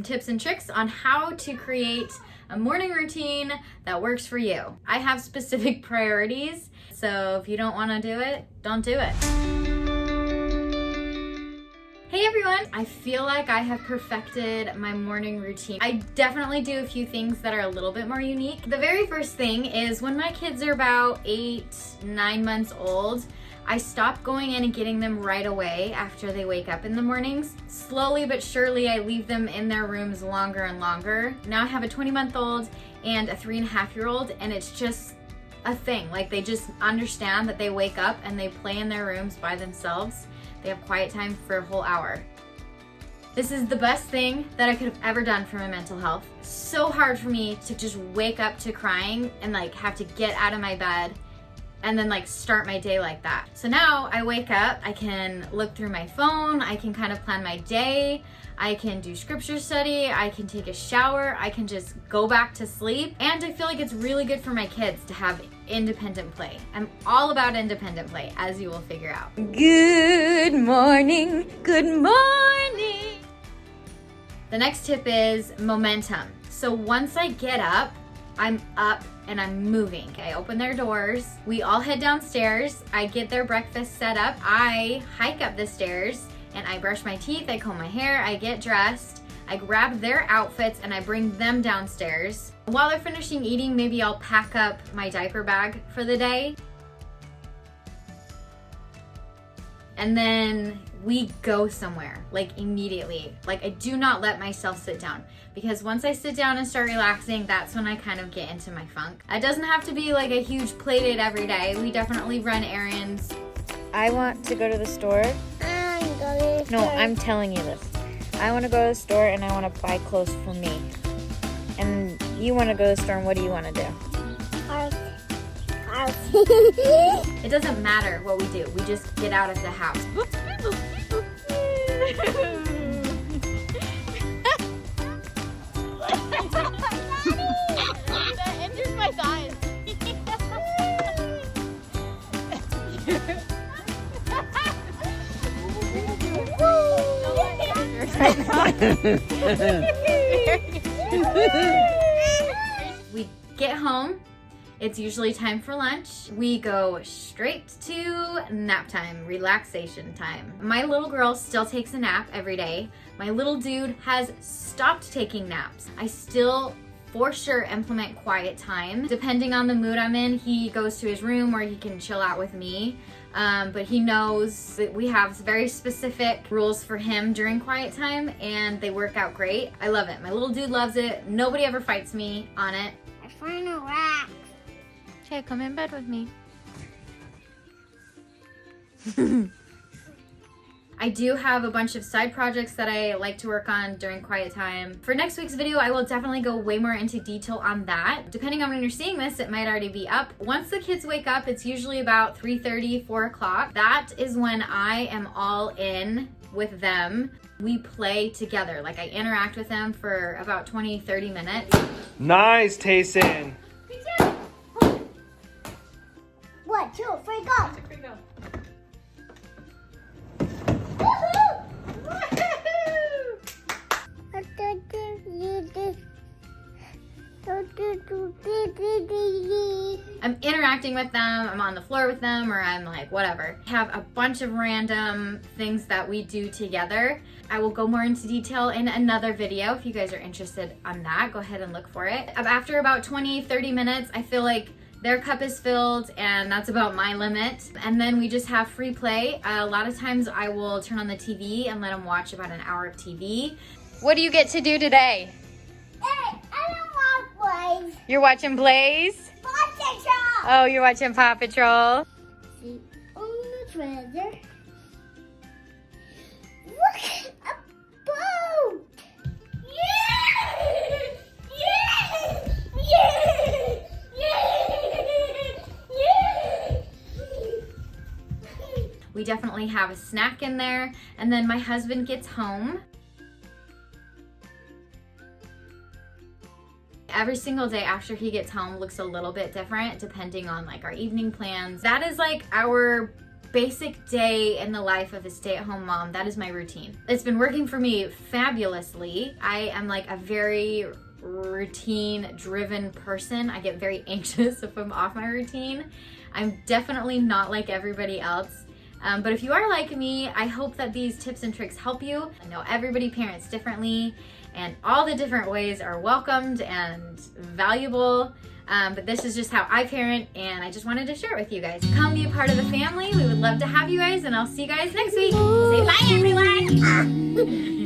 Tips and tricks on how to create a morning routine that works for you. I have specific priorities, so if you don't want to do it, don't do it. Hey everyone! I feel like I have perfected my morning routine. I definitely do a few things that are a little bit more unique. The very first thing is when my kids are about 8-9 months old, I stop going in and getting them right away after they wake up in the mornings. Slowly but surely, I leave them in their rooms longer and longer. Now I have a 20-month-old and a 3.5-year-old, and it's just a thing. Like, they just understand that they wake up and they play in their rooms by themselves. They have quiet time for a whole hour. This is the best thing that I could have ever done for my mental health. So hard for me to just wake up to crying and like have to get out of my bed and then like start my day like that. So now I wake up, I can look through my phone, I can kind of plan my day, I can do scripture study, I can take a shower, I can just go back to sleep. And I feel like it's really good for my kids to have independent play. I'm all about independent play, as you will figure out. Good morning, good morning. The next tip is momentum. So once I get up, I'm up and I'm moving. I open their doors. We all head downstairs. I get their breakfast set up. I hike up the stairs and I brush my teeth, I comb my hair, I get dressed, I grab their outfits and I bring them downstairs. While they're finishing eating, maybe I'll pack up my diaper bag for the day. And then we go somewhere, like immediately. Like, I do not let myself sit down, because once I sit down and start relaxing, that's when I kind of get into my funk. It doesn't have to be like a huge play date every day. We definitely run errands. I want to go to the store. No, I'm telling you this. I want to go to the store and I want to buy clothes for me. And you want to go to the store, and what do you want to do? It doesn't matter what we do. We just get out of the house. That enters my thighs. We get home. It's usually time for lunch. We go straight to nap time, relaxation time. My little girl still takes a nap every day. My little dude has stopped taking naps. I still for sure implement quiet time. Depending on the mood I'm in, he goes to his room or he can chill out with me. But he knows that we have very specific rules for him during quiet time, and they work out great. I love it. My little dude loves it. Nobody ever fights me on it. I find a rock. Okay, come in bed with me. I do have a bunch of side projects that I like to work on during quiet time. For next week's video, I will definitely go way more into detail on that. Depending on when you're seeing this, it might already be up. Once the kids wake up, it's usually about 3:30, 4 o'clock. That is when I am all in with them. We play together. Like, I interact with them for about 20-30 minutes. Nice, Tayson. 1, 2, 3, go. I'm interacting with them, I'm on the floor with them, or I'm like, whatever. I have a bunch of random things that we do together. I will go more into detail in another video. If you guys are interested on that, go ahead and look for it. After about 20-30 minutes, I feel like their cup is filled, and that's about my limit. And then we just have free play. A lot of times I will turn on the TV and let them watch about an hour of TV. What do you get to do today? Hey, I don't want boys. You're watching Blaze? Paw Patrol. Oh, you're watching Paw Patrol? See on the treasure. Look, a boat. Yeah! Yeah! Yeah! We definitely have a snack in there, and then my husband gets home. Every single day after he gets home looks a little bit different depending on like our evening plans. That is like our basic day in the life of a stay-at-home mom, that is my routine. It's been working for me fabulously. I am like a very routine-driven person. I get very anxious if I'm off my routine. I'm definitely not like everybody else. But if you are like me, I hope that these tips and tricks help you. I know everybody parents differently, and all the different ways are welcomed and valuable. But this is just how I parent, and I just wanted to share it with you guys. Come be a part of the family. We would love to have you guys, and I'll see you guys next week. Say bye, everyone.